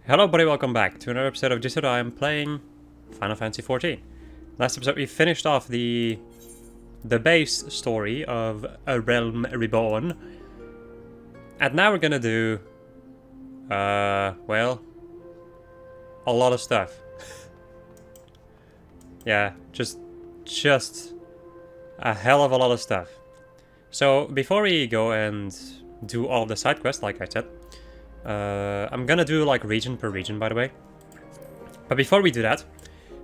Hello everybody, welcome back to another episode of Just That I am playing Final Fantasy XIV. Last episode we finished off the base story of A Realm Reborn. And now we're gonna do, well, a lot of stuff. Yeah, just a hell of a lot of stuff. So before we go and do all of the side quests, like I said, I'm gonna do like region per region, by the way. But before we do that,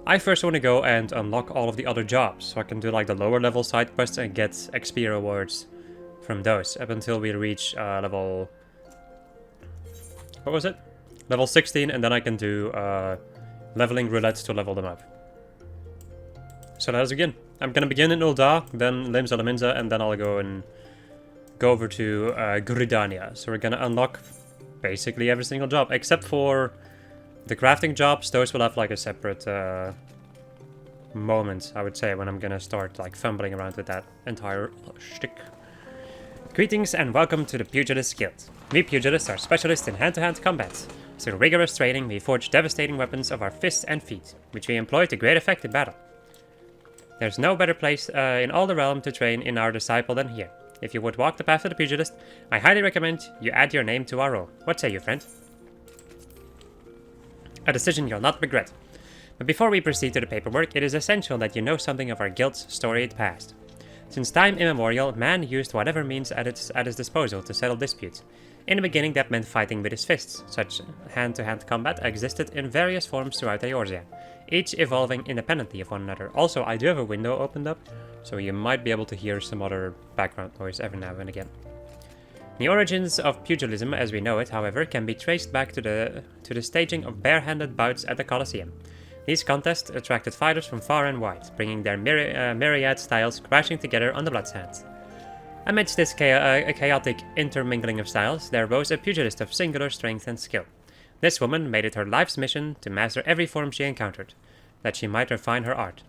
I first want to go and unlock all of the other jobs, so I can do like the lower level side quests and get XP rewards from those up until we reach level... what was it? Level 16, and then I can do leveling roulettes to level them up. So let us begin. I'm gonna begin in Ul'dah, then Limsa Lominsa, and then I'll go over to Gridania. So we're gonna unlock basically every single job, except for the crafting jobs. Those will have like a separate moment, I would say, when I'm gonna start like fumbling around with that entire shtick. Greetings and welcome to the Pugilists Guild. We Pugilists are specialists in hand-to-hand combat. Through rigorous training, we forge devastating weapons of our fists and feet, which we employ to great effect in battle. There's no better place in all the realm to train in our disciple than here. If you would walk the path of the pugilist, I highly recommend you add your name to our roll. What say you, friend? A decision you'll not regret. But before we proceed to the paperwork, it is essential that you know something of our guild's storied past. Since time immemorial, man used whatever means at his disposal to settle disputes. In the beginning, that meant fighting with his fists. Such hand-to-hand combat existed in various forms throughout Eorzea, each evolving independently of one another. Also, I do have a window opened up, so you might be able to hear some other background noise every now and again. The origins of pugilism as we know it, however, can be traced back to the staging of barehanded bouts at the Colosseum. These contests attracted fighters from far and wide, bringing their myriad styles crashing together on the bloodsands. Amidst this chaotic intermingling of styles, there rose a pugilist of singular strength and skill. This woman made it her life's mission to master every form she encountered, that she might refine her art.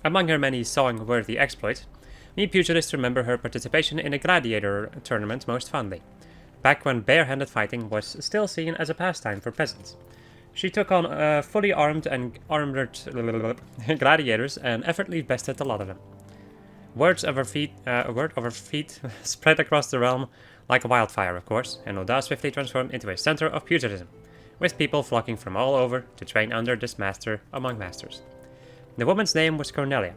Among her many song-worthy exploits, we pugilists remember her participation in a gladiator tournament most fondly, back when barehanded fighting was still seen as a pastime for peasants. She took on fully armed and armored gladiators and effortlessly bested a lot of them. Word of her feat spread across the realm like wildfire, of course, and Ul'dah swiftly transformed into a center of pugilism, with people flocking from all over to train under this master among masters. The woman's name was Cornelia,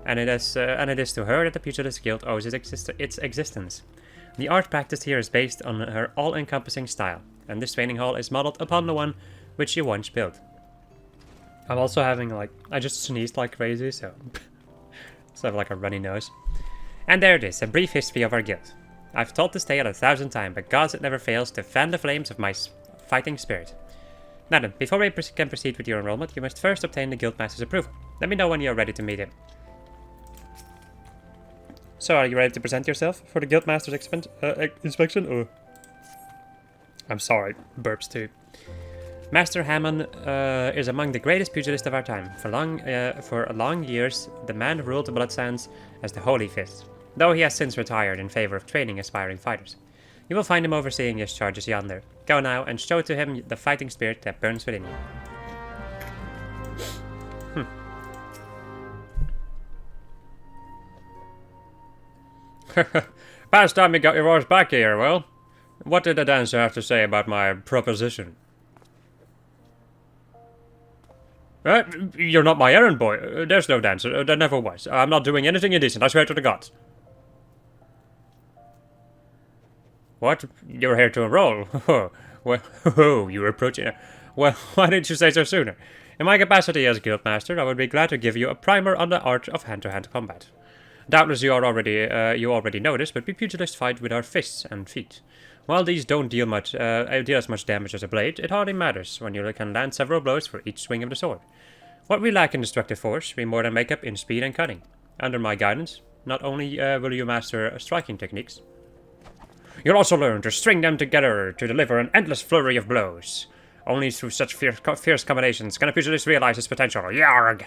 and it is to her that the Pugilist Guild owes its existence. The art practiced here is based on her all-encompassing style, and this training hall is modeled upon the one which she once built. I'm also having I just sneezed like crazy, so I have like a runny nose. And there it is, a brief history of our guild. I've told this tale 1,000 times, but gods it never fails to fan the flames of my fighting spirit. Now then, before we can proceed with your enrollment, you must first obtain the Guildmaster's approval. Let me know when you're ready to meet him. So, are you ready to present yourself for the Guildmaster's inspection? Or... I'm sorry, burps too. Master Hammond is among the greatest pugilists of our time. For long years, the man ruled the Bloodsands as the Holy Fist, though he has since retired in favor of training aspiring fighters. You will find him overseeing his charges yonder. Go now and show to him the fighting spirit that burns within you. Past time you got your voice back here, well? What did the dancer have to say about my proposition? You're not my errand boy. There's no dancer. There never was. I'm not doing anything indecent, I swear to the gods. What? You're here to enroll? Well, you're approaching... Well, why didn't you say so sooner? In my capacity as Guildmaster, I would be glad to give you a primer on the art of hand-to-hand combat. Doubtless you already know this, but we pugilists fight with our fists and feet. While these don't deal as much damage as a blade, it hardly matters when you can land several blows for each swing of the sword. What we lack in destructive force, we more than make up in speed and cunning. Under my guidance, not only will you master striking techniques, you'll also learn to string them together to deliver an endless flurry of blows. Only through such fierce combinations can a pugilist realize his potential. Yarg!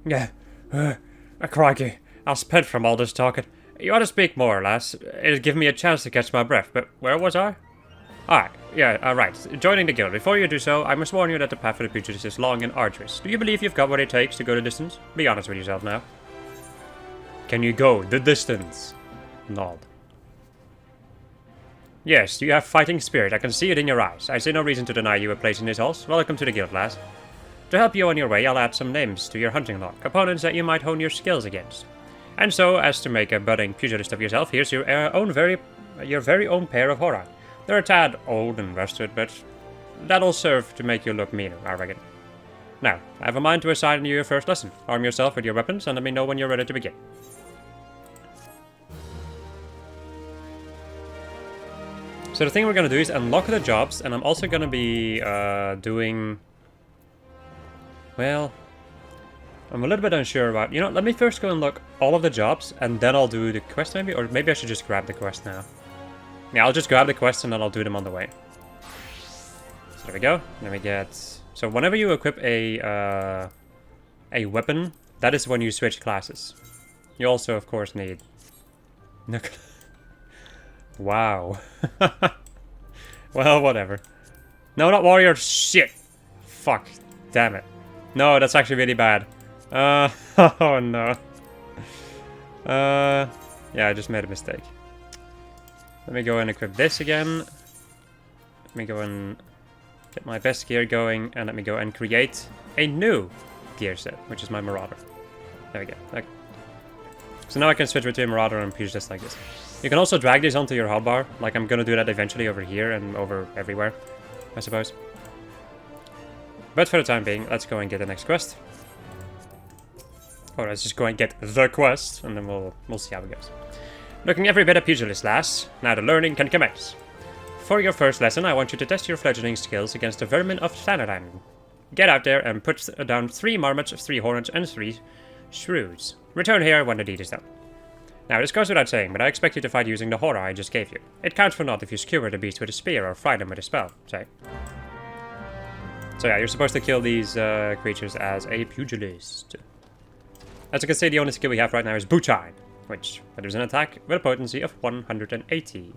Yeah, crikey, I'll spent from all this talking. You ought to speak more, lass. It'll give me a chance to catch my breath, but where was I? Ah, yeah, right. Joining the guild. Before you do so, I must warn you that the path for the Pugilists is long and arduous. Do you believe you've got what it takes to go the distance? Be honest with yourself now. Can you go the distance? Nod. Yes, you have fighting spirit. I can see it in your eyes. I see no reason to deny you a place in this halls. Welcome to the guild, lass. To help you on your way, I'll add some names to your hunting log. Opponents that you might hone your skills against. And so, as to make a budding pugilist of yourself, here's your very own pair of Hora. They're a tad old and rusted, but that'll serve to make you look meaner, I reckon. Now, I have a mind to assign you your first lesson. Arm yourself with your weapons and let me know when you're ready to begin. So the thing we're going to do is unlock the jobs, and I'm also going to be doing... Well, I'm a little bit unsure about... You know, let me first go and look all of the jobs, and then I'll do the quest maybe? Or maybe I should just grab the quest now. Yeah, I'll just grab the quest and then I'll do them on the way. So there we go. Then we get... So whenever you equip a weapon, that is when you switch classes. You also, of course, need... Wow. Well, whatever. No, not warrior. Shit. Fuck. Damn it. No, that's actually really bad. Oh no. Yeah, I just made a mistake. Let me go and equip this again. Let me go and get my best gear going, and let me go and create a new gear set, which is my Marauder. There we go. Okay. So now I can switch between Marauder and Pugilist like this. You can also drag these onto your hotbar, like I'm gonna do that eventually over here and over everywhere, I suppose. But for the time being, let's go and get the next quest. Or let's just go and get the quest, and then we'll see how it goes. Looking every bit a pugilist, lass. Now the learning can commence. For your first lesson, I want you to test your fledgling skills against the vermin of Thanadan. Get out there and put down 3 marmots, 3 hornets, and 3 shrews. Return here when the deed is done. Now, this goes without saying, but I expect you to fight using the horror I just gave you. It counts for naught if you skewer the beast with a spear or fry them with a spell, say. So yeah, you're supposed to kill these creatures as a pugilist. As you can see, the only skill we have right now is Butchine, which delivers an attack with a potency of 180.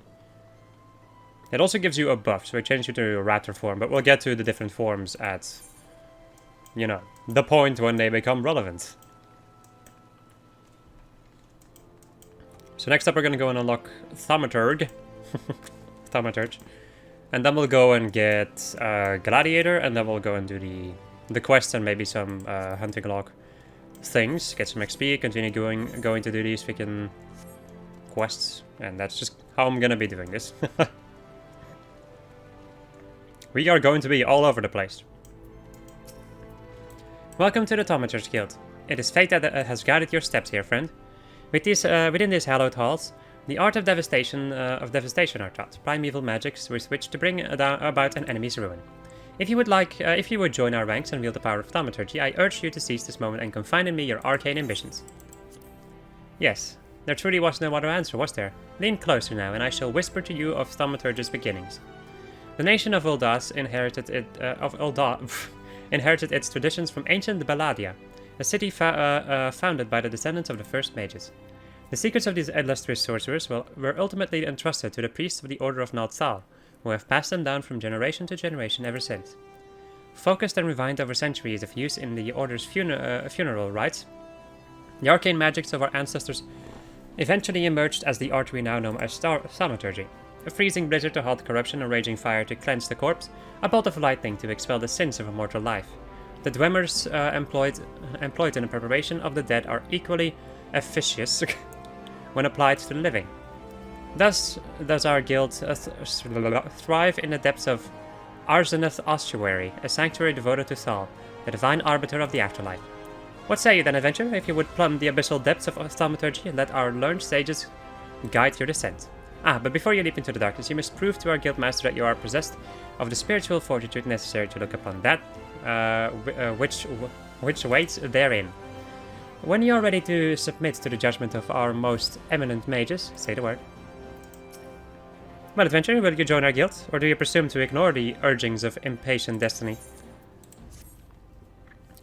It also gives you a buff, so it changes you to a raptor form, but we'll get to the different forms at, you know, the point when they become relevant. So next up we're going to go and unlock Thaumaturge. Thaumaturge. And then we'll go and get Gladiator, and then we'll go and do the quest and maybe some hunting log things. Get some XP, continue going to do these freaking quests. And that's just how I'm going to be doing this. We are going to be all over the place. Welcome to the Thaumaturges Guild. It is fate that has guided your steps here, friend. Within these hallowed halls, the art of devastation are taught, primeval magics with which to bring about an enemy's ruin. If you would join our ranks and wield the power of thaumaturgy, I urge you to seize this moment and confide in me your arcane ambitions. Yes, there truly was no other answer, was there? Lean closer now, and I shall whisper to you of thaumaturge's beginnings. The nation of Uldas inherited its traditions from ancient Belladia, a city founded by the descendants of the first mages. The secrets of these illustrious sorcerers were ultimately entrusted to the priests of the Order of Nalthal, who have passed them down from generation to generation ever since. Focused and refined over centuries of use in the Order's funeral rites, the arcane magics of our ancestors eventually emerged as the art we now know as thaumaturgy. A freezing blizzard to halt corruption, a raging fire to cleanse the corpse, a bolt of lightning to expel the sins of a mortal life. The dwellers employed in the preparation of the dead are equally efficacious when applied to the living. Thus does our guild thrive in the depths of Arzeneth Ossuary, a sanctuary devoted to Thal, the divine arbiter of the afterlife. What say you then, adventurer, if you would plumb the abyssal depths of thaumaturgy and let our learned sages guide your descent? But before you leap into the darkness, you must prove to our guildmaster that you are possessed of the spiritual fortitude necessary to look upon that which waits therein. When you are ready to submit to the judgment of our most eminent mages, say the word. Well, adventurer, will you join our guild, or do you presume to ignore the urgings of impatient destiny?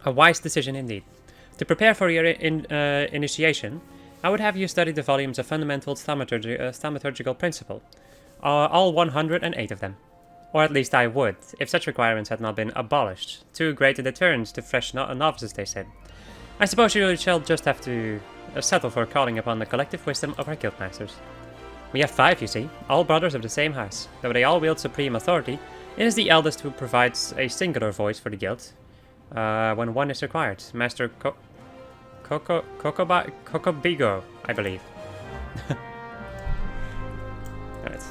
A wise decision indeed. To prepare for your initiation, I would have you study the volumes of Fundamental Thaumaturgical Principle. All 108 of them. Or at least I would, if such requirements had not been abolished. Too great a deterrent to fresh novices, they said. I suppose you shall just have to settle for calling upon the collective wisdom of our guildmasters. We have 5, you see, all brothers of the same house. Though they all wield supreme authority, it is the eldest who provides a singular voice for the guild, when one is required. Master Kokobigo, I believe. Alright.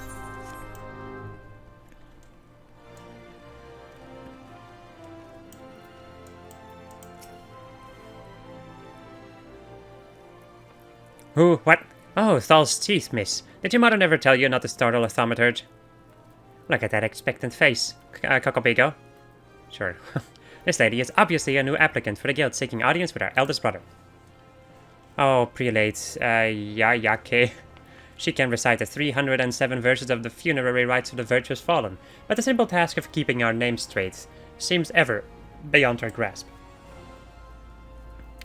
Who? What? Oh, Thal's teeth, miss. Did your mother never tell you not to startle a thaumaturge? Look at that expectant face, Kokobigo. Sure. This lady is obviously a new applicant for the guild seeking audience with our eldest brother. Oh, prelate, Yayake. She can recite the 307 verses of the funerary rites of the virtuous fallen, but the simple task of keeping our names straight seems ever beyond her grasp.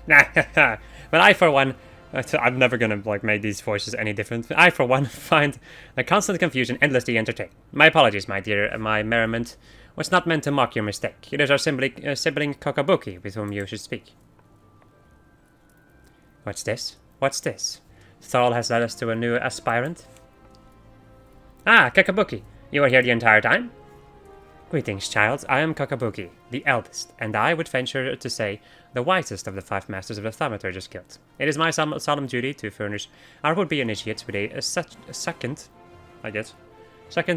Well, I, for one... I'm never gonna make these voices any different. I, for one, find the constant confusion endlessly entertaining. My apologies, my dear. My merriment was not meant to mock your mistake. It is our sibling Kokabuki with whom you should speak. What's this? What's this? Thal has led us to a new aspirant. Ah, Kokabuki. You were here the entire time? Greetings, child. I am Kokabuki, the eldest, and I would venture to say the wisest of the 5 masters of the Thaumaturges Guild. It is my solemn duty to furnish our would-be initiates with a second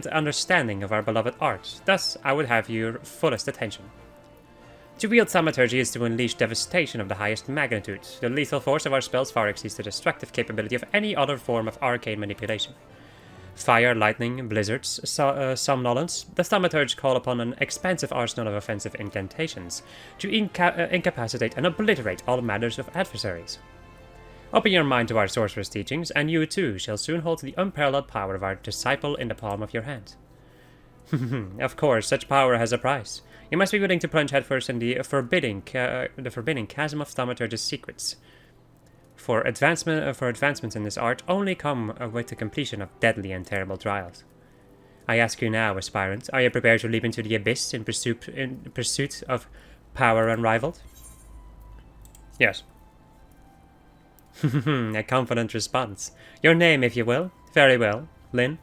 understanding of our beloved art. Thus, I would have your fullest attention. To wield thaumaturgy is to unleash devastation of the highest magnitude. The lethal force of our spells far exceeds the destructive capability of any other form of arcane manipulation. Fire, lightning, blizzards, somnolence, the thaumaturges call upon an expansive arsenal of offensive incantations to incapacitate and obliterate all manners of adversaries. Open your mind to our sorcerer's teachings, and you too shall soon hold the unparalleled power of our disciple in the palm of your hand. Of course, such power has a price. You must be willing to plunge headfirst in the forbidding chasm of thaumaturge's secrets. For advancements in this art only come with the completion of deadly and terrible trials. I ask you now, aspirant, are you prepared to leap into the abyss in pursuit of power unrivaled? Yes. A confident response. Your name, if you will. Very well, Lin.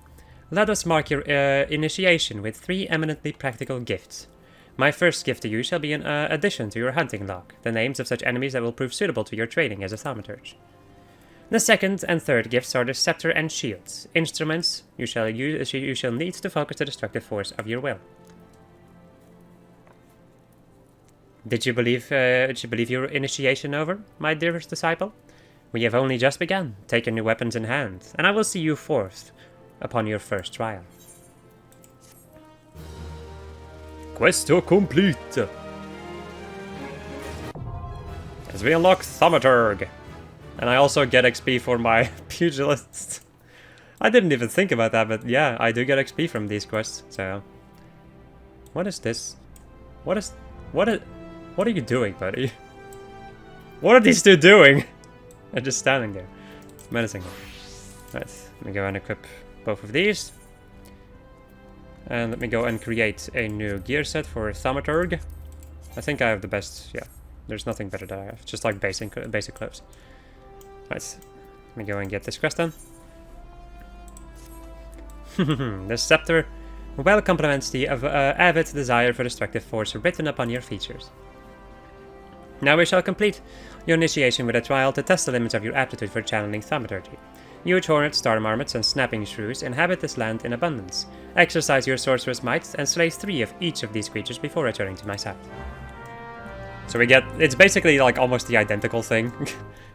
Let us mark your initiation with 3 eminently practical gifts. My first gift to you shall be an addition to your hunting log, the names of such enemies that will prove suitable to your training as a thaumaturge. The second and third gifts are the scepter and shields, instruments you shall need to focus the destructive force of your will. Did you believe your initiation over, my dearest disciple? We have only just begun. Take your new weapons in hand, and I will see you forth upon your first trial. Questo complete! As we unlock Thaumaturge. And I also get XP for my Pugilists. I didn't even think about that, but yeah, I do get XP from these quests, so... What is this? What are you doing, buddy? What are these two doing? They're just standing there. Menacing. Right, let me go and equip both of these. And let me go and create a new gear set for Thaumaturge. I think I have the best, yeah. There's nothing better that I have, just like basic clothes. Right, let me go and get this quest done. The scepter well complements the avid desire for destructive force written upon your features. Now we shall complete your initiation with a trial to test the limits of your aptitude for channeling thaumaturgy. Huge hornets, storm marmots, and snapping shrews inhabit this land in abundance. Exercise your sorcerer's might and slay 3 of each of these creatures before returning to my side. So we get, it's basically like almost the identical thing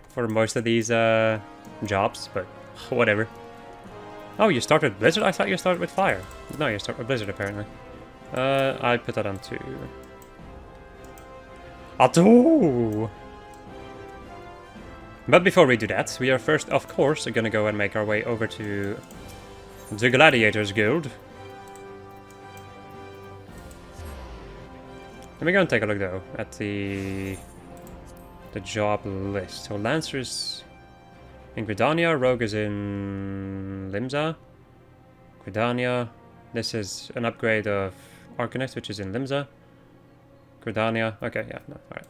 for most of these jobs, but whatever. Oh, you start with Blizzard? I thought you started with Fire. No, you start with Blizzard apparently. I put that on to... But before we do that, we are first, of course, gonna go and make our way over to the Gladiators Guild. Let me go and take a look though at the job list. So Lancers, In Gridania, Rogue is in Limsa. Gridania. This is an upgrade of Arcanist, which is in Limsa. Gridania. Okay, yeah, no, alright.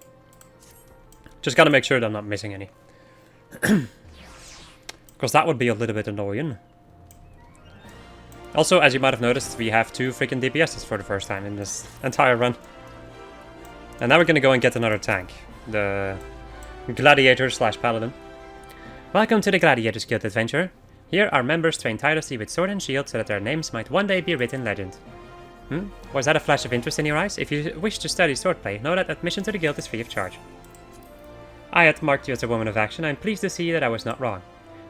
Just gotta make sure that I'm not missing any. Because that would be a little bit annoying. Also, as you might have noticed, we have 2 freaking DPSs for the first time in this entire run. And now we're gonna go and get another tank. The Gladiator / Paladin. Welcome to the Gladiators Guild adventure. Here our members train tirelessly with sword and shield so that their names might one day be written in legend. Was that a flash of interest in your eyes? If you wish to study swordplay, know that admission to the guild is free of charge. I had marked you as a woman of action. I am pleased to see that I was not wrong.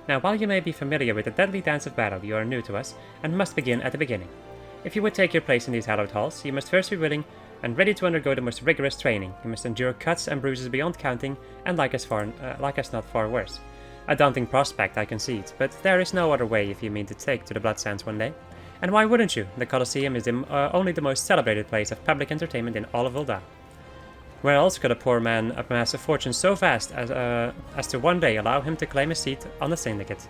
Now, while you may be familiar with the deadly dance of battle, you are new to us, and must begin at the beginning. If you would take your place in these hallowed halls, you must first be willing and ready to undergo the most rigorous training. You must endure cuts and bruises beyond counting, and like as not far worse. A daunting prospect, I concede, but there is no other way if you mean to take to the Bloodsands one day. And why wouldn't you? The Colosseum is only the most celebrated place of public entertainment in all of Ul'dah. Where else could a poor man amass a fortune so vast as to one day allow him to claim a seat on the Syndicate?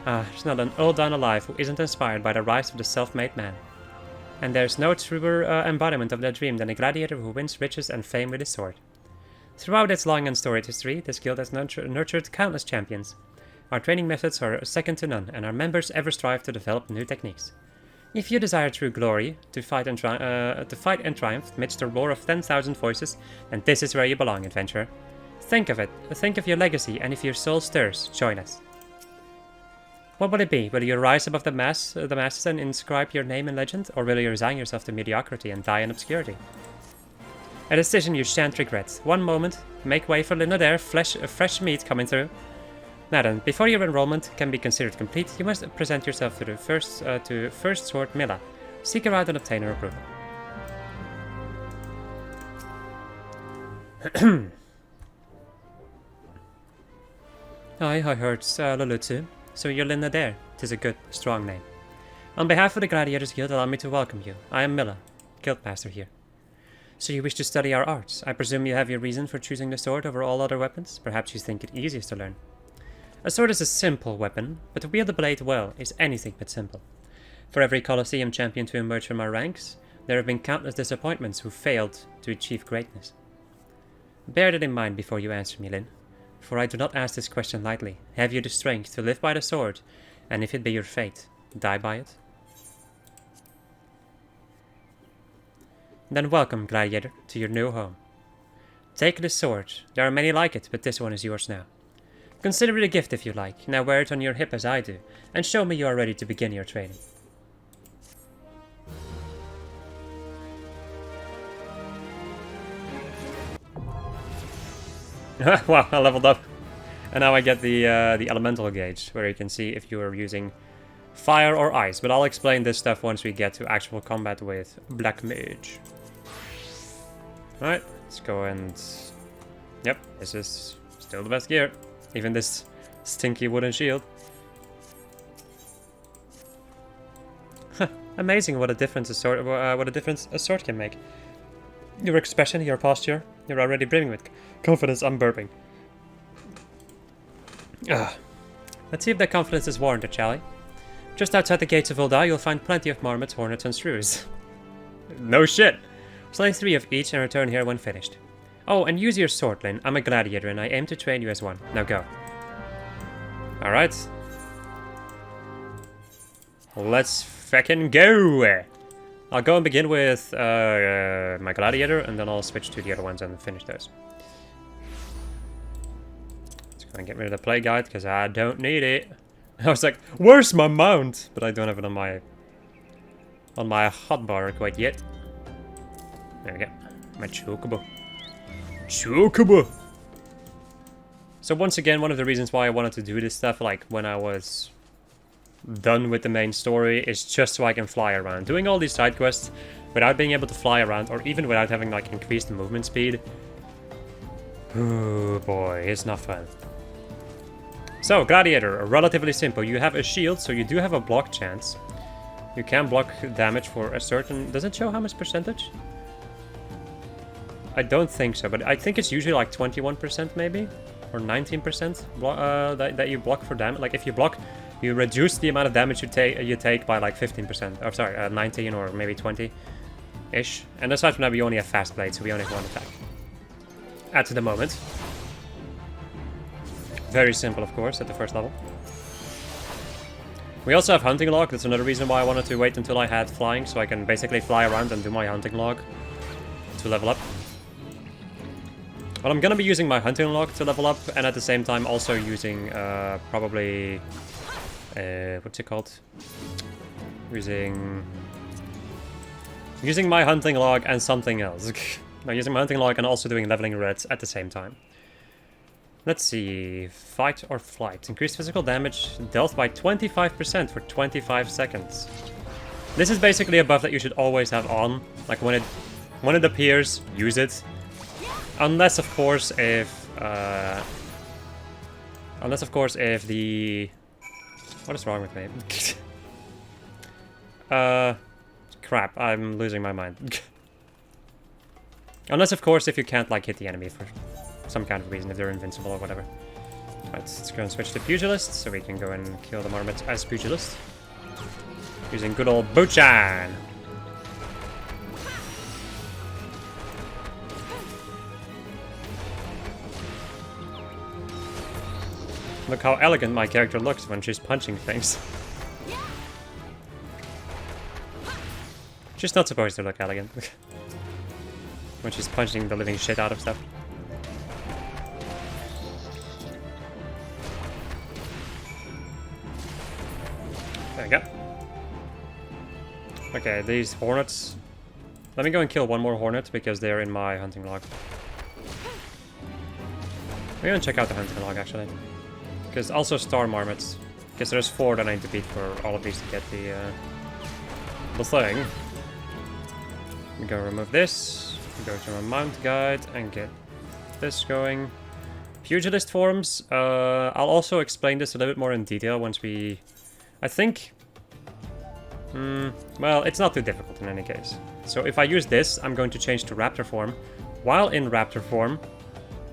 There's not an Ul'dan alive who isn't inspired by the rise of the self-made man. And there's no truer embodiment of that dream than a gladiator who wins riches and fame with his sword. Throughout its long and storied history, this guild has nurtured countless champions. Our training methods are second to none, and our members ever strive to develop new techniques. If you desire true glory, to fight and triumph amidst the roar of 10,000 voices, then this is where you belong, adventurer. Think of it. Think of your legacy, and if your soul stirs, join us. What will it be? Will you rise above the masses and inscribe your name in legend, or will you resign yourself to mediocrity and die in obscurity? A decision you shan't regret. One moment, make way for Linda there, fresh meat coming through. Now then, before your enrollment can be considered complete, you must present yourself to the First Sword Milla. Seek her out and obtain her approval. I heard Lulu too. So you're Linda there. 'Tis a good, strong name. On behalf of the Gladiators Guild, allow me to welcome you. I am Milla, Guildmaster here. So you wish to study our arts. I presume you have your reason for choosing the sword over all other weapons? Perhaps you think it easiest to learn. A sword is a simple weapon, but to wield the blade well is anything but simple. For every Colosseum champion to emerge from our ranks, there have been countless disappointments who failed to achieve greatness. Bear that in mind before you answer me, Lyn, for I do not ask this question lightly. Have you the strength to live by the sword, and if it be your fate, die by it? Then welcome, Gladiator, to your new home. Take this sword. There are many like it, but this one is yours now. Consider it a gift if you like. Now wear it on your hip as I do, and show me you are ready to begin your training. Wow, I leveled up. And now I get the elemental gauge, where you can see if you are using fire or ice. But I'll explain this stuff once we get to actual combat with Black Mage. Alright, let's go and... Yep, this is still the best gear. Even this stinky wooden shield. Amazing what a difference a sword can make. Your expression, your posture, you're already brimming with confidence. I'm burping. Let's see if that confidence is warranted, shall we? Just outside the gates of Ul'dah, you'll find plenty of marmots, hornets, and shrews. No shit! Slay 3 of each and return here when finished. Oh, and use your sword, Lyn. I'm a gladiator and I aim to train you as one. Now go. Alright. Let's fucking go! I'll go and begin with my gladiator, and then I'll switch to the other ones and finish those. Let's go and get rid of the play guide, because I don't need it. I was like, where's my mount? But I don't have it on my hotbar quite yet. There we go. My chocobo. Chocobo! So once again, one of the reasons why I wanted to do this stuff, like when I was done with the main story, is just so I can fly around. Doing all these side quests without being able to fly around, or even without having like increased movement speed. Oh boy, it's not fun. So, Gladiator, relatively simple. You have a shield, so you do have a block chance. You can block damage for a certain... Does it show how much percentage? I don't think so, but I think it's usually like 21% maybe. or 19% that you block for damage. Like if you block, you reduce the amount of damage you take by like 15%. Or sorry, 19 or maybe 20-ish. And aside from that, we only have fast blade, so we only have one attack at the moment. Very simple, of course, at the first level. We also have hunting log. That's another reason why I wanted to wait until I had flying, so I can basically fly around and do my hunting log to level up. Well, I'm gonna be using my hunting log to level up, and at the same time also using probably what's it called? Using my hunting log and something else. No, using my hunting log and also doing leveling reds at the same time. Let's see, fight or flight. Increased physical damage dealt by 25% for 25 seconds. This is basically a buff that you should always have on. Like when it appears, use it. Unless of course if the... What is wrong with me? Crap, I'm losing my mind. Unless of course if you can't like hit the enemy for some kind of reason, if they're invincible or whatever. Right, let's go and switch to Pugilists, so we can go and kill the marmots as Pugilists. Using good old Bochan! Look how elegant my character looks when she's punching things. She's not supposed to look elegant. When she's punching the living shit out of stuff. There we go. Okay, these hornets. Let me go and kill one more hornet because they're in my hunting log. We're gonna check out the hunting log actually. Because also star marmots. Because there's 4 that I need to beat for all of these to get the thing. We go remove this. Go to my mount guide and get this going. Pugilist forms. I'll also explain this a little bit more in detail once we... I think... well, it's not too difficult in any case. So if I use this, I'm going to change to raptor form. While in raptor form,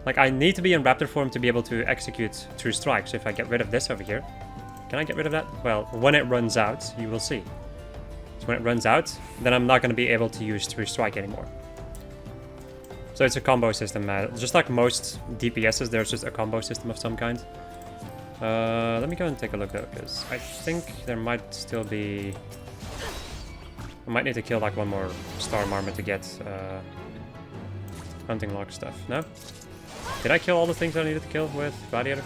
like I need to be in raptor form to be able to execute true strike. So if I get rid of this over here, can I get rid of that? Well, when it runs out, you will see. So when it runs out, then I'm not going to be able to use true strike anymore. So it's a combo system, just like most DPSs, there's just a combo system of some kind. Let me go and take a look though, because I think there might still be... I might need to kill like one more star marmot to get hunting log stuff. No? Did I kill all the things I needed to kill with Gladiator?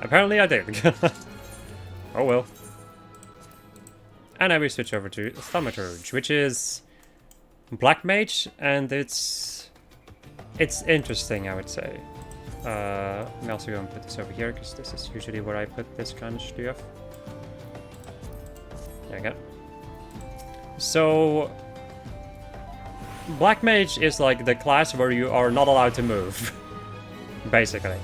Apparently I did. Oh well. And now we switch over to Thaumaturge, which is Black Mage, and it's interesting, I would say. I'm also going to put this over here, because this is usually where I put this kind of stuff. There we go. So, Black Mage is like the class where you are not allowed to move, basically.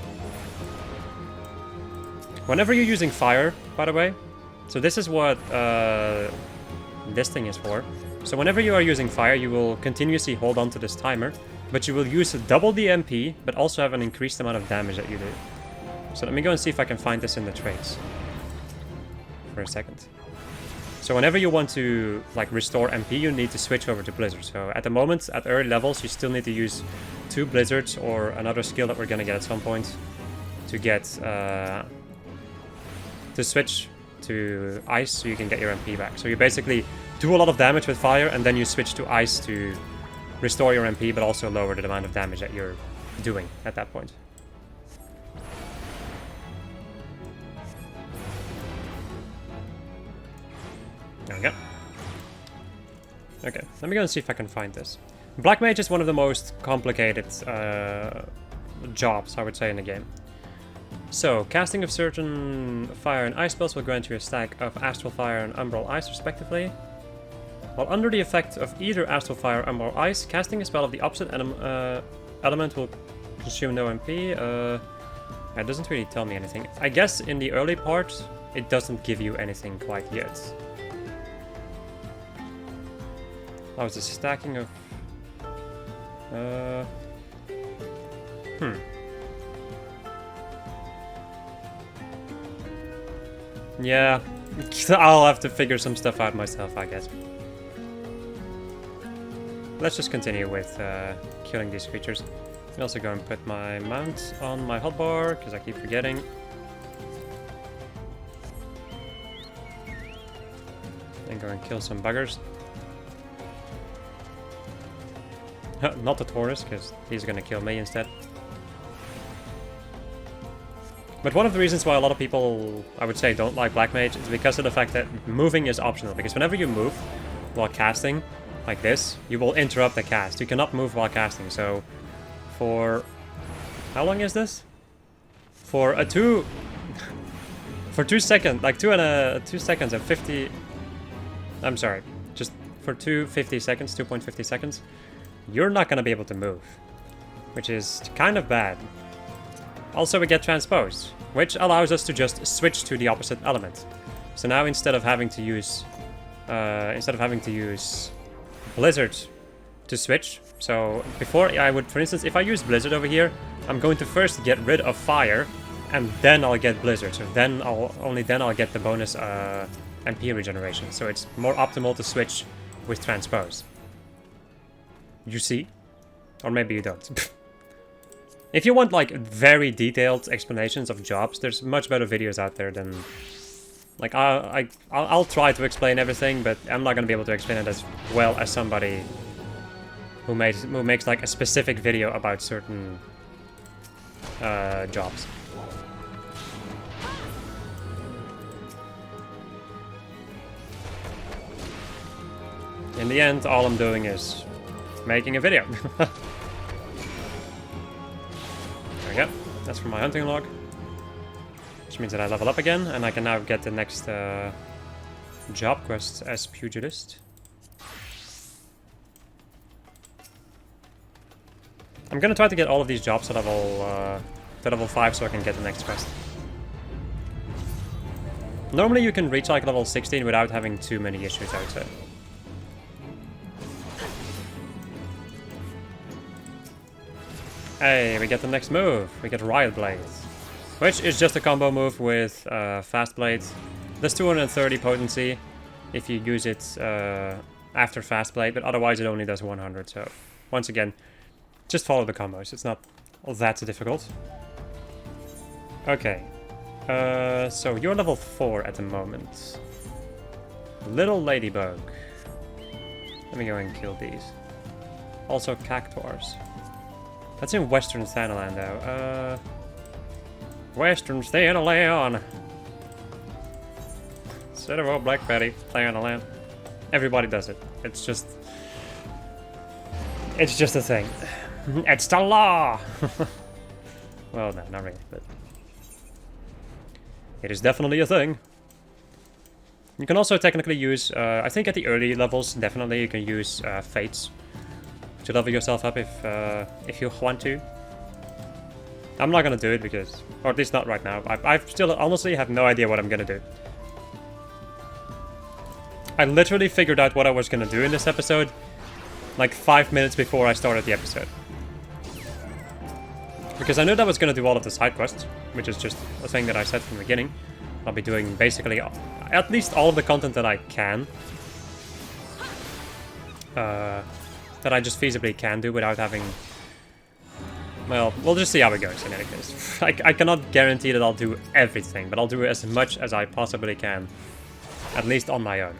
Whenever you're using fire, by the way, so this is what this thing is for. So whenever you are using fire, you will continuously hold on to this timer, but you will use double the MP, but also have an increased amount of damage that you do. So let me go and see if I can find this in the traits for a second. So whenever you want to like restore MP, you need to switch over to Blizzard. So at the moment, at early levels, you still need to use 2 Blizzards or another skill that we're gonna get at some point to get to switch to ice so you can get your MP back. So you basically do a lot of damage with fire and then you switch to ice to restore your MP, but also lower the amount of damage that you're doing at that point. There we go. Okay, let me go and see if I can find this. Black Mage is one of the most complicated jobs, I would say, in the game. So, casting of certain fire and ice spells will grant you a stack of astral fire and umbral ice, respectively. While under the effect of either astral fire or umbral ice, casting a spell of the opposite element will consume no MP. It doesn't really tell me anything. I guess in the early part, it doesn't give you anything quite yet. Oh, it's a stacking of... Yeah, I'll have to figure some stuff out myself, I guess. Let's just continue with killing these creatures. I'm also going to put my mount on my hotbar, because I keep forgetting. And go and kill some buggers. Not the Taurus, because he's going to kill me instead. But one of the reasons why a lot of people, I would say, don't like Black Mage is because of the fact that moving is optional. Because whenever you move while casting, like this, you will interrupt the cast. You cannot move while casting, so for... How long is this? For a 2 seconds, like 2 seconds and 50... I'm sorry, just for 2.50 seconds, 2.50 seconds, you're not going to be able to move, which is kind of bad. Also, we get transposed, which allows us to just switch to the opposite element. So now instead of having to use Blizzard to switch, so before I would, for instance, if I use Blizzard over here, I'm going to first get rid of Fire, and then I'll get Blizzard. So then only then I'll get the bonus MP regeneration. So it's more optimal to switch with Transpose. You see? Or maybe you don't. If you want like very detailed explanations of jobs, there's much better videos out there than... Like, I'll try to explain everything, but I'm not going to be able to explain it as well as somebody who makes like a specific video about certain jobs. In the end, all I'm doing is making a video. There we go. That's for my hunting log. Which means that I level up again, and I can now get the next job quest as Pugilist. I'm gonna try to get all of these jobs to level 5 so I can get the next quest. Normally you can reach like level 16 without having too many issues, I would say. Hey, we get the next move. We get Riot Blade, which is just a combo move with Fast Blade. There's 230 potency if you use it after Fast Blade, but otherwise it only does 100. So once again, just follow the combos. It's not that difficult. Okay, so you're level 4 at the moment. Little Ladybug. Let me go and kill these. Also Cactuars. That's in Western Thanalan though. Western Thanalan. Instead of old Black Betty, Thanalan. Everybody does it. It's just a thing. It's the law. Well, no, not really, but it is definitely a thing. You can also technically use, I think at the early levels, definitely you can use Fates to level yourself up if you want to. I'm not gonna do it because, or at least not right now. I still honestly have no idea what I'm gonna do. I literally figured out what I was gonna do in this episode like 5 minutes before I started the episode. Because I knew that I was gonna do all of the side quests, which is just a thing that I said from the beginning. I'll be doing basically at least all of the content that I can. That I just feasibly can do without having... Well, we'll just see how it goes in any case. I cannot guarantee that I'll do everything, but I'll do as much as I possibly can. At least on my own.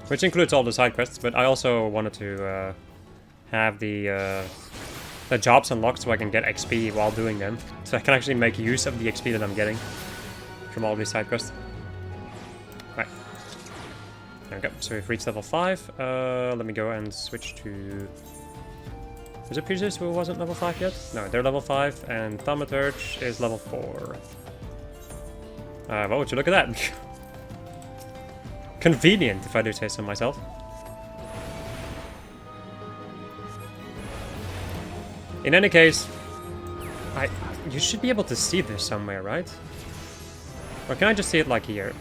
Which includes all the side quests, but I also wanted to have the jobs unlocked so I can get XP while doing them. So I can actually make use of the XP that I'm getting from all these side quests. Right. There we go. So we've reached level 5. Let me go and switch to... Was it Pugilists who wasn't level 5 yet? No, they're level 5, and Thaumaturge is level 4. Well, would you look at that? Convenient, if I do say so myself. In any case, you should be able to see this somewhere, right? Or can I just see it like here?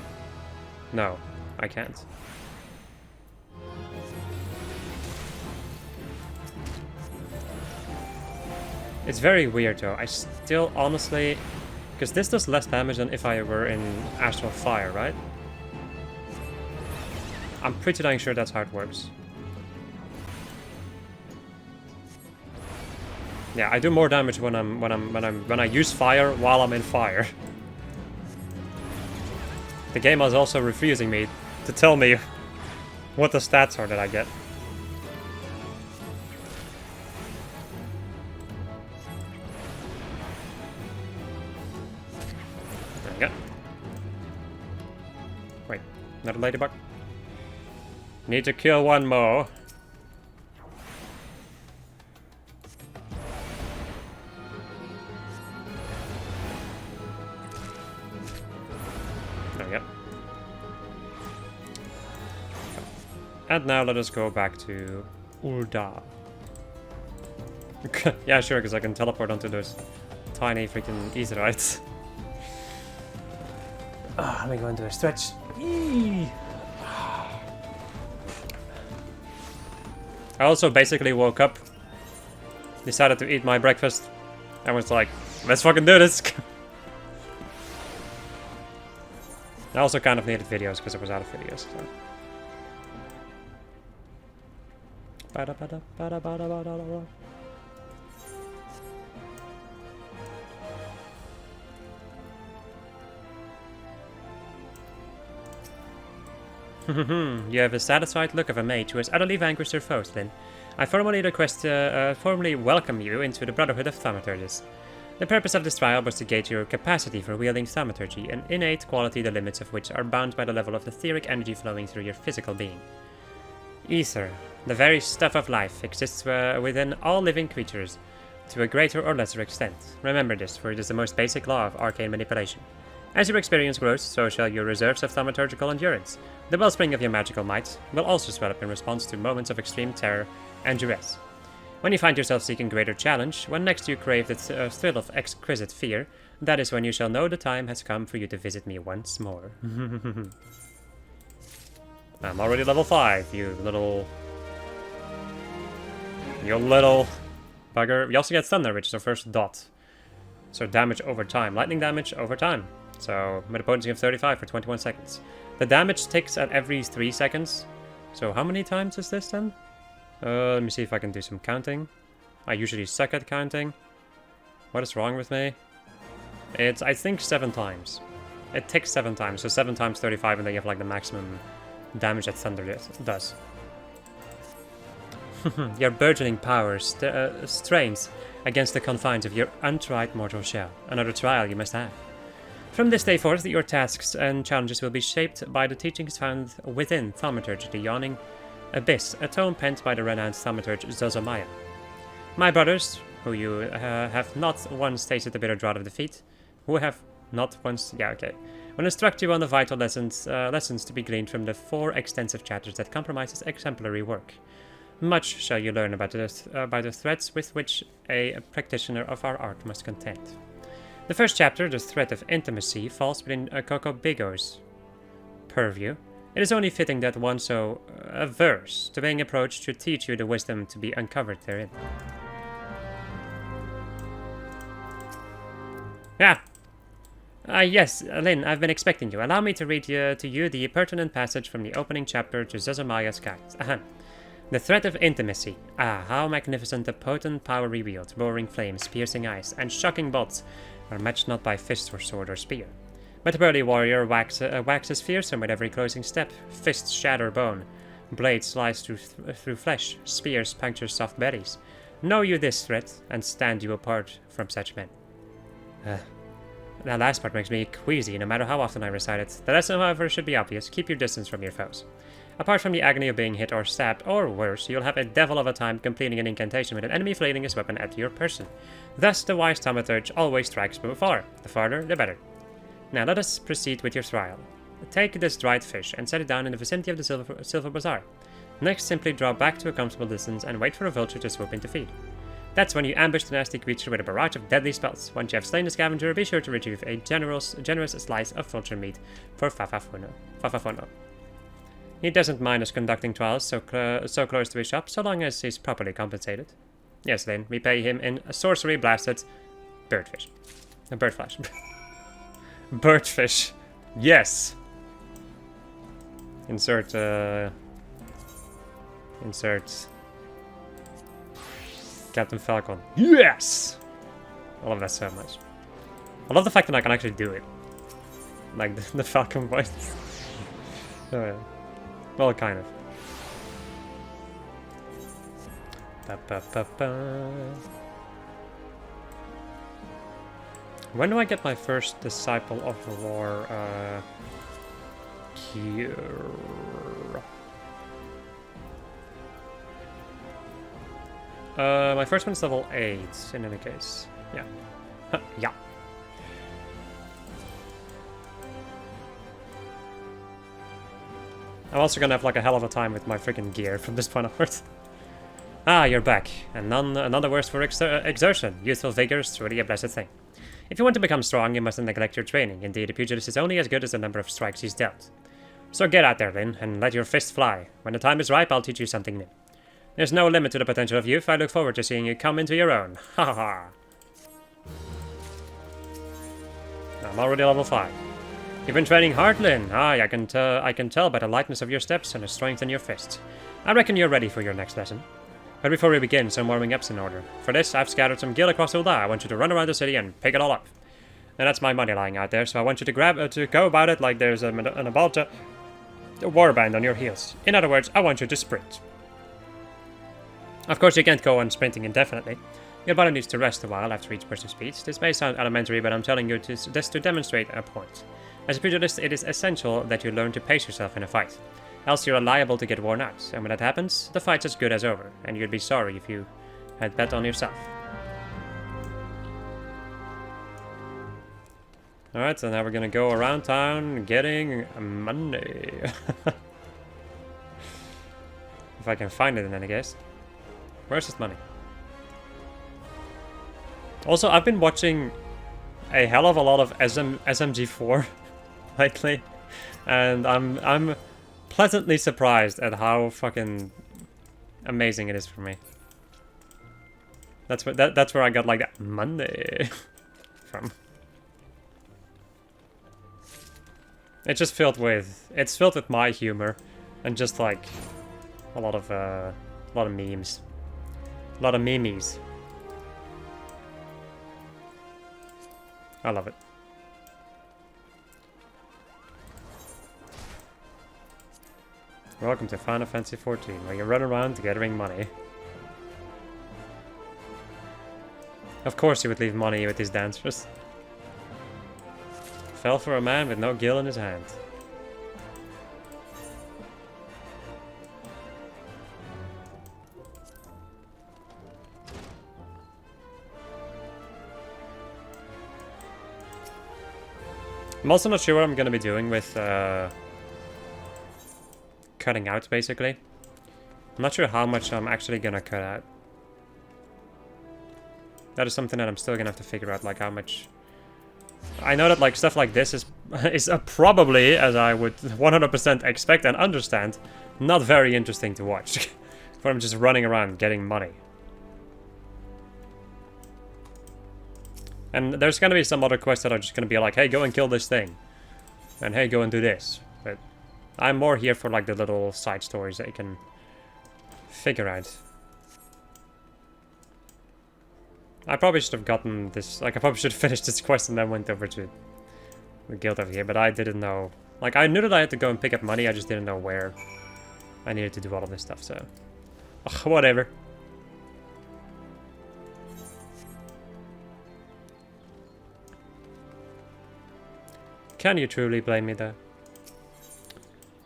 No, I can't. It's very weird though. I still honestly... Because this does less damage than if I were in Astral Fire, right? I'm pretty dang sure that's how it works. Yeah, I do more damage when I use fire while I'm in fire. The game is also refusing me to tell me what the stats are that I get. There we go. Wait, another ladybug? Need to kill one more. There we go. And now let us go back to Ul'dah. Yeah, sure, because I can teleport onto those tiny freaking Aetherytes. Let me go into a stretch. I also basically woke up, decided to eat my breakfast, and was like, let's fucking do this! I also kind of needed videos because I was out of videos. So. You have a satisfied look of a mage who has utterly vanquished her foes, Lyn. I formally welcome you into the Brotherhood of Thaumaturges. The purpose of this trial was to gauge your capacity for wielding Thaumaturgy, an innate quality the limits of which are bound by the level of etheric energy flowing through your physical being. Ether, the very stuff of life, exists within all living creatures, to a greater or lesser extent. Remember this, for it is the most basic law of arcane manipulation. As your experience grows, so shall your reserves of thaumaturgical endurance. The wellspring of your magical might will also swell up in response to moments of extreme terror and duress. When you find yourself seeking greater challenge, when next you crave the thrill of exquisite fear, that is when you shall know the time has come for you to visit me once more. I'm already level 5, you little bugger. We also get Thunder, which is our first dot. So damage over time, lightning damage over time. So, with a potency of 35 for 21 seconds. The damage ticks at every 3 seconds. So, how many times is this then? Let me see if I can do some counting. I usually suck at counting. What is wrong with me? It's, I think, 7 times. It ticks 7 times, so 7 times 35, and then you have like the maximum damage that Thunder does. Your burgeoning power strains against the confines of your untried mortal shell. Another trial you must have. From this day forth, your tasks and challenges will be shaped by the teachings found within Thaumaturge, the yawning abyss, a tome penned by the renowned thaumaturge Zozomaya. My brothers, who you have not once tasted the bitter draught of defeat, will instruct you on the vital lessons to be gleaned from the 4 extensive chapters that comprise this exemplary work. Much shall you learn about the threats with which a practitioner of our art must contend. The first chapter, the threat of intimacy, falls within Coco Bigo's purview. It is only fitting that one so averse to being approached should teach you the wisdom to be uncovered therein. Yes, Lyn, I've been expecting you. Allow me to read to you the pertinent passage from the opening chapter to Zozomaya's Guide. The threat of intimacy. Ah, how magnificent the potent power revealed. Roaring flames, piercing eyes, and shocking bolts are matched not by fist or sword or spear. But the burly warrior waxes fearsome with every closing step. Fists shatter bone. Blades slice through flesh. Spears puncture soft bellies. Know you this threat, and stand you apart from such men. That last part makes me queasy, no matter how often I recite it. The lesson, however, should be obvious. Keep your distance from your foes. Apart from the agony of being hit or stabbed, or worse, you'll have a devil of a time completing an incantation with an enemy flailing his weapon at your person. Thus, the wise thaumaturge always strikes from afar. The farther, the better. Now let us proceed with your trial. Take this dried fish and set it down in the vicinity of the silver bazaar. Next, simply draw back to a comfortable distance and wait for a vulture to swoop in to feed. That's when you ambush the nasty creature with a barrage of deadly spells. Once you have slain the scavenger, be sure to retrieve a generous slice of vulture meat for Fafafono. He doesn't mind us conducting trials so close to his shop, so long as he's properly compensated. Yes, then we pay him in a sorcery blasted birdfish. A birdflash. Birdfish. Yes. Insert Captain Falcon. Yes! I love that so much. I love the fact that I can actually do it. Like the Falcon voice. Oh yeah. Well, kind of. When do I get my first Disciple of the War cure? My first one's level 8 in any case. Yeah. Yeah. I'm also gonna have like a hell of a time with my freaking gear from this point onwards. Ah, you're back. And another worse for exertion. Youthful vigor is truly a blessed thing. If you want to become strong, you mustn't neglect your training. Indeed, a pugilist is only as good as the number of strikes he's dealt. So get out there, Lin, and let your fist fly. When the time is ripe, I'll teach you something new. There's no limit to the potential of youth. I look forward to seeing you come into your own. Ha ha ha. I'm already level 5. You've been training hard, Lin. Aye, I can tell by the lightness of your steps and the strength in your fists. I reckon you're ready for your next lesson. But before we begin, some warming up's in order. For this, I've scattered some gil across Ul'dah. I want you to run around the city and pick it all up. And that's my money lying out there, so I want you to go about it like there's an about a warband on your heels. In other words, I want you to sprint. Of course, you can't go on sprinting indefinitely. Your body needs to rest a while after each burst of speed. This may sound elementary, but I'm telling you this to demonstrate a point. As a pugilist, it is essential that you learn to pace yourself in a fight. Else you're liable to get worn out, and when that happens, the fight's as good as over, and you'd be sorry if you had bet on yourself. Alright, so now we're gonna go around town getting money. If I can find it in any case. Where's this money? Also, I've been watching a hell of a lot of SMG4 lately, and I'm pleasantly surprised at how fucking amazing it is for me. That's where I got like that money from. It's just filled with my humor and just like a lot of memes, a lot of memes. I love it. Welcome to Final Fantasy XIV, where you run around gathering money. Of course you would leave money with these dancers. Fell for a man with no gil in his hand. I'm also not sure what I'm going to be doing with cutting out, basically. I'm not sure how much I'm actually going to cut out. That is something that I'm still going to have to figure out, like how much... I know that like stuff like this is probably, as I would 100% expect and understand, not very interesting to watch. Where I'm just running around getting money. And there's going to be some other quests that are just going to be like, hey, go and kill this thing. And hey, go and do this. But I'm more here for like the little side stories that you can figure out. I probably should have gotten this, like I probably should have finished this quest and then went over to the guild over here, but I didn't know. Like I knew that I had to go and pick up money, I just didn't know where I needed to do all of this stuff, so... Ugh, whatever. Can you truly blame me though?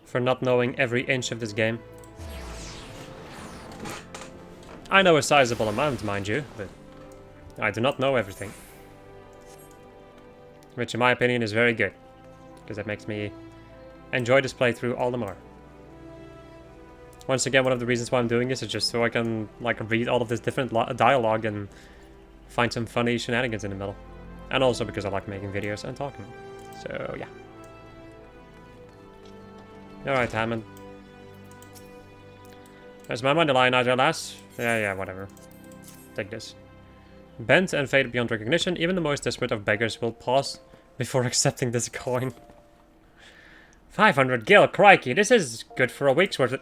For not knowing every inch of this game? I know a sizable amount, mind you, but I do not know everything. Which in my opinion is very good, because that makes me enjoy this playthrough all the more. Once again, one of the reasons why I'm doing this is just so I can like read all of this different dialogue and find some funny shenanigans in the middle. And also because I like making videos and talking. So, yeah. Alright, Hammond. There's my money lying out there, lass. Yeah, whatever. take this. Bent and faded beyond recognition, even the most desperate of beggars will pause before accepting this coin. 500 gil, crikey, this is good for a week's worth of...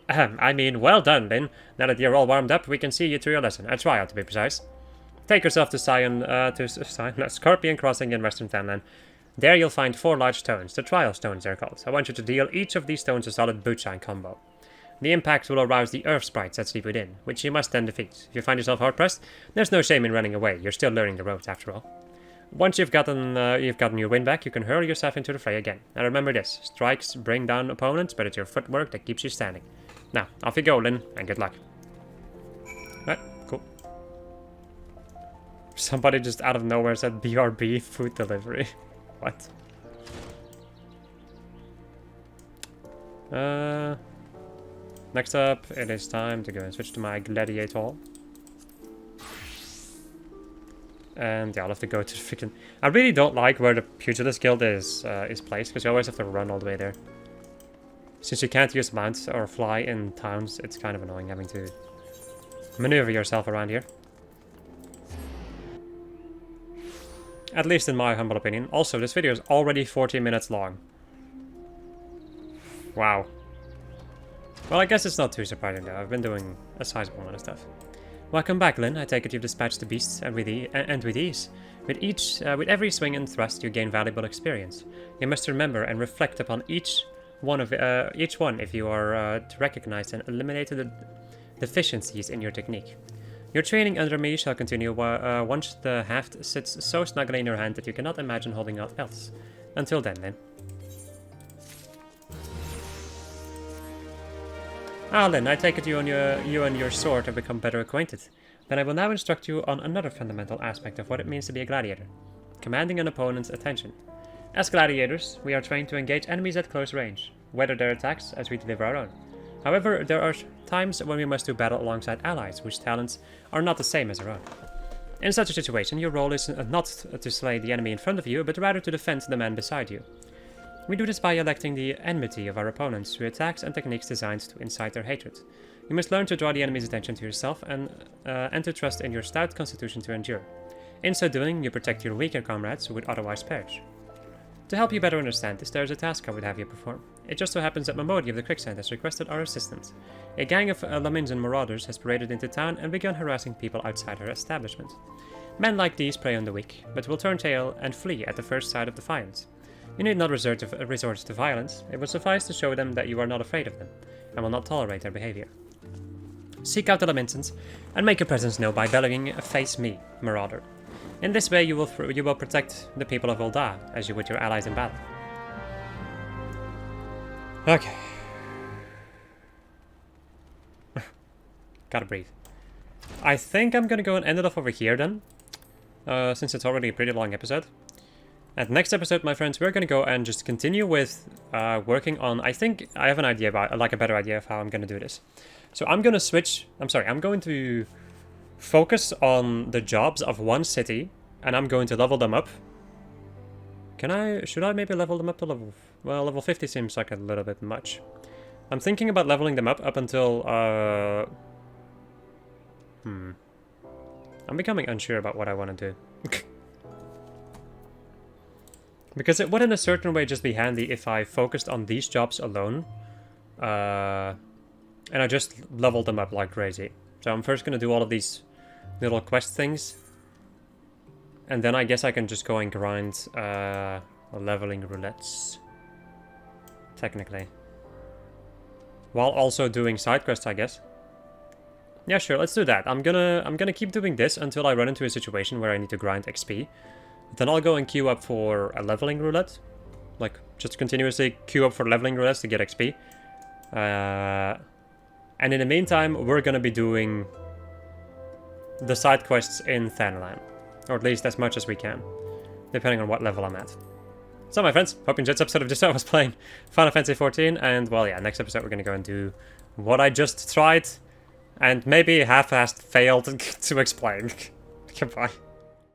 I mean, well done, Lynn. Now that you're all warmed up, we can see you through your lesson. A trial, to be precise. Take yourself to Scorpion Crossing in Western Townland. There you'll find 4 large stones, the trial stones they're called. I want you to deal each of these stones a solid bootshine combo. The impact will arouse the earth sprites that sleep within, which you must then defeat. If you find yourself hard-pressed, there's no shame in running away. You're still learning the ropes, after all. Once you've gotten your wind back, you can hurl yourself into the fray again. Now remember this, strikes bring down opponents, but it's your footwork that keeps you standing. Now, off you go, Lynn, and good luck. Right, cool. Somebody just out of nowhere said BRB, food delivery. What? Next up, it is time to go and switch to my Gladiator. And yeah, I'll have to go to the freaking... I really don't like where the Pugilist Guild is placed, because you always have to run all the way there. Since you can't use mounts or fly in towns, it's kind of annoying having to maneuver yourself around here. At least in my humble opinion. Also, this video is already 40 minutes long. Wow. Well, I guess it's not too surprising though. I've been doing a sizable amount of stuff. Welcome back, Lynn. I take it you've dispatched the beasts with ease. With every swing and thrust, you gain valuable experience. You must remember and reflect upon each one if you are to recognize and eliminate the deficiencies in your technique. Your training under me shall continue once the haft sits so snugly in your hand that you cannot imagine holding out else. Until then, Lynn. Ah, Lynn, I take it you and your sword have become better acquainted. Then I will now instruct you on another fundamental aspect of what it means to be a gladiator. Commanding an opponent's attention. As gladiators, we are trained to engage enemies at close range, weather their attacks as we deliver our own. However, there are times when we must do battle alongside allies whose talents are not the same as our own. In such a situation, your role is not to slay the enemy in front of you, but rather to defend the man beside you. We do this by electing the enmity of our opponents through attacks and techniques designed to incite their hatred. You must learn to draw the enemy's attention to yourself and to trust in your stout constitution to endure. In so doing, you protect your weaker comrades who would otherwise perish. To help you better understand this, there is a task I would have you perform. It just so happens that Mamodi of the Quicksand has requested our assistance. A gang of Laminsan marauders has paraded into town and begun harassing people outside her establishment. Men like these prey on the weak, but will turn tail and flee at the first sight of defiance. You need not resort to violence. It will suffice to show them that you are not afraid of them, and will not tolerate their behavior. Seek out the Laminsans, and make your presence known by bellowing, "Face me, Marauder." In this way, you will protect the people of Ul'dah, as you would your allies in battle. Okay. Gotta breathe. I think I'm gonna go and end it off over here then, since it's already a pretty long episode. And next episode, my friends, we're gonna go and just continue with working on... I think I have an idea about, like a better idea of how I'm gonna do this. So I'm gonna switch... I'm going to focus on the jobs of one city, and I'm going to level them up. Should I maybe level them up to level... Well, level 50 seems like a little bit much. I'm thinking about leveling them up until... I'm becoming unsure about what I want to do. Because it would in a certain way just be handy if I focused on these jobs alone. And I just leveled them up like crazy. So I'm first going to do all of these little quest things. And then I guess I can just go and grind leveling roulettes. Technically. While also doing side quests, I guess. Yeah, sure, let's do that. I'm gonna keep doing this until I run into a situation where I need to grind XP. Then I'll go and queue up for a leveling roulette. Like, just continuously queue up for leveling roulettes to get XP. And in the meantime, we're gonna be doing the side quests in Thanalan. Or at least as much as we can. Depending on what level I'm at. So my friends, hope you enjoyed this episode of Just I Was Playing Final Fantasy XIV. And well, yeah, next episode we're gonna go and do what I just tried. And maybe half-assed failed to explain. Goodbye.